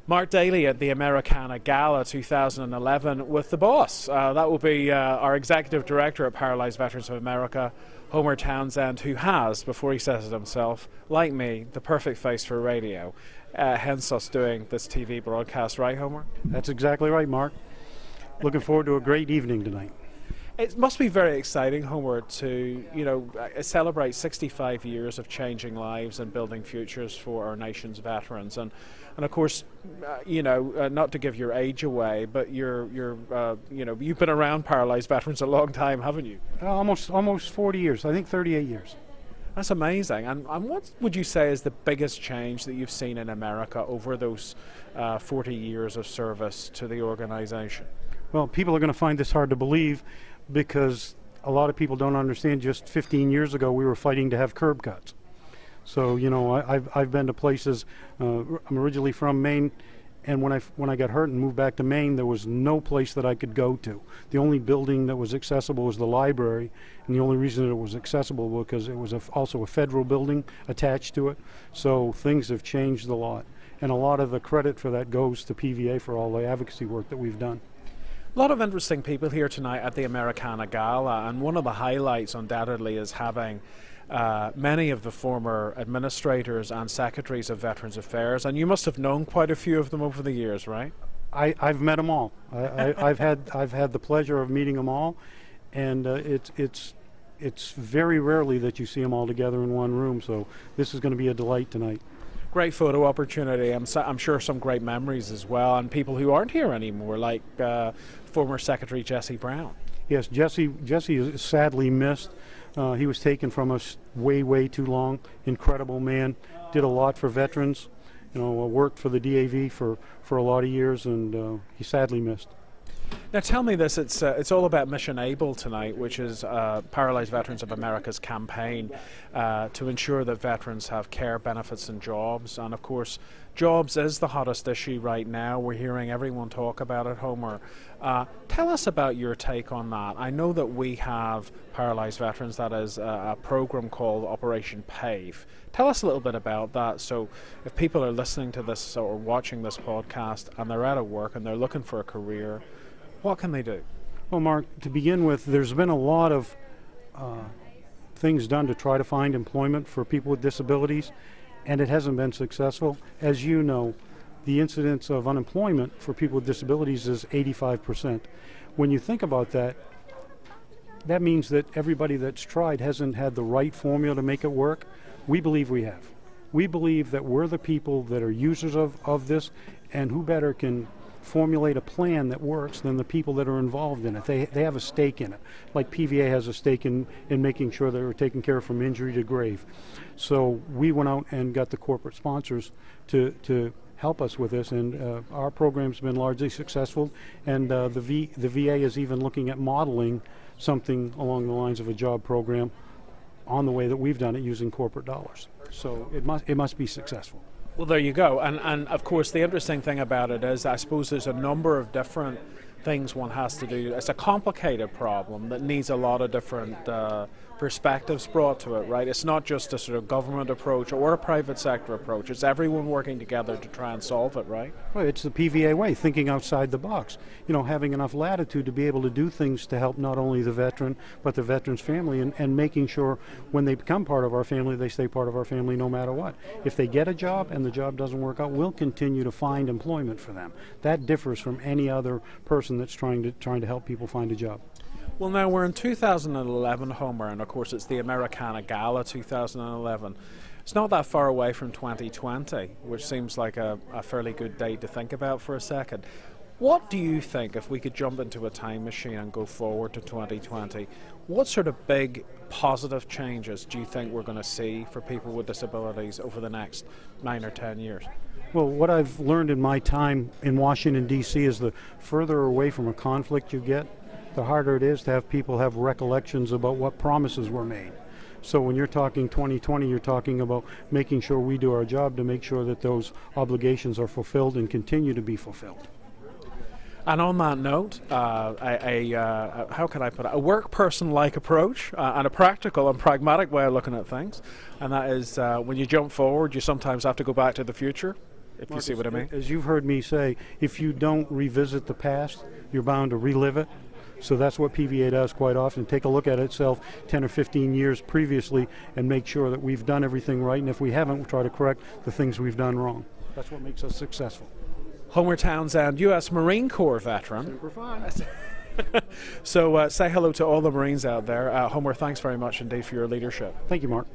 Mark Daly at the Americana Gala 2011 with the boss. That will be our Executive Director at Paralyzed Veterans of America, Homer Townsend, who has, before he says it himself, like me, the perfect face for radio. Hence us doing this TV broadcast, right, Homer? That's exactly right, Mark. Looking forward to a great evening tonight. It must be very exciting, Homer, to celebrate 65 years of changing lives and building futures for our nation's veterans. And of course, not to give your age away, but you've been around Paralyzed Veterans a long time, haven't you? Almost 40 years. I think 38 years. That's amazing. And what would you say is the biggest change that you've seen in America over those 40 years of service to the organization? Well, people are going to find this hard to believe, because a lot of people don't understand. Just 15 years ago, we were fighting to have curb cuts. So, I've been to places. I'm originally from Maine, and when I got hurt and moved back to Maine, there was no place that I could go to. The only building that was accessible was the library, and the only reason it was accessible was because it was also a federal building attached to it. So things have changed a lot, and a lot of the credit for that goes to PVA for all the advocacy work that we've done. A lot of interesting people here tonight at the Americana Gala, and one of the highlights undoubtedly is having many of the former administrators and secretaries of Veterans Affairs, and you must have known quite a few of them over the years, right? I've met them all. I've had the pleasure of meeting them all, and it's very rarely that you see them all together in one room. So this is going to be a delight tonight. Great photo opportunity. I'm sure some great memories as well, and people who aren't here anymore, like former Secretary Jesse Brown. Yes, Jesse is sadly missed. He was taken from us way too long. Incredible man. Did a lot for veterans. Worked for the DAV for a lot of years, and he's sadly missed. Now tell me this, it's all about Mission Able tonight, which is Paralyzed Veterans of America's campaign to ensure that veterans have care, benefits and jobs. And of course, jobs is the hottest issue right now. We're hearing everyone talk about it, Homer. Tell us about your take on that. I know that we have Paralyzed Veterans, that is a program called Operation PAVE. Tell us a little bit about that, so if people are listening to this or watching this podcast and they're out of work and they're looking for a career, what can they do? Well, Mark, to begin with, there's been a lot of things done to try to find employment for people with disabilities, and it hasn't been successful. As you know, the incidence of unemployment for people with disabilities is 85%. When you think about that, that means that everybody that's tried hasn't had the right formula to make it work. We believe we have. We believe that we're the people that are users of this, and who better can formulate a plan that works than the people that are involved in it. They have a stake in it, like PVA has a stake in making sure that we're taken care of from injury to grave. So we went out and got the corporate sponsors to help us with this, and our program's been largely successful, and the VA is even looking at modeling something along the lines of a job program on the way that we've done it using corporate dollars. So it must be successful. Well, there you go. And of course, the interesting thing about it is, I suppose there's a number of different things one has to do. It's a complicated problem that needs a lot of different perspectives brought to it, right? It's not just a sort of government approach or a private sector approach. It's everyone working together to try and solve it, right? Well, it's the PVA way, thinking outside the box. Having enough latitude to be able to do things to help not only the veteran, but the veteran's family, and making sure when they become part of our family, they stay part of our family no matter what. If they get a job and the job doesn't work out, we'll continue to find employment for them. That differs from any other person that's trying to help people find a job. Well, now we're in 2011, Homer, and of course it's the Americana Gala 2011. It's not that far away from 2020, which seems like a fairly good date to think about for a second. What do you think, if we could jump into a time machine and go forward to 2020, what sort of big positive changes do you think we're going to see for people with disabilities over the next 9 or 10 years? Well, what I've learned in my time in Washington, D.C. is the further away from a conflict you get, the harder it is to have people have recollections about what promises were made. So when you're talking 2020, you're talking about making sure we do our job to make sure that those obligations are fulfilled and continue to be fulfilled. And on that note, how can I put it, a work person-like approach and a practical and pragmatic way of looking at things, and that is when you jump forward, you sometimes have to go back to the future. if you see what I mean. As you've heard me say, if you don't revisit the past, you're bound to relive it. So that's what PVA does quite often. Take a look at itself 10 or 15 years previously and make sure that we've done everything right, and if we haven't, we'll try to correct the things we've done wrong. That's what makes us successful. Homer Townsend, U.S. Marine Corps veteran. Super fun. So say hello to all the Marines out there. Homer, thanks very much indeed for your leadership. Thank you, Mark.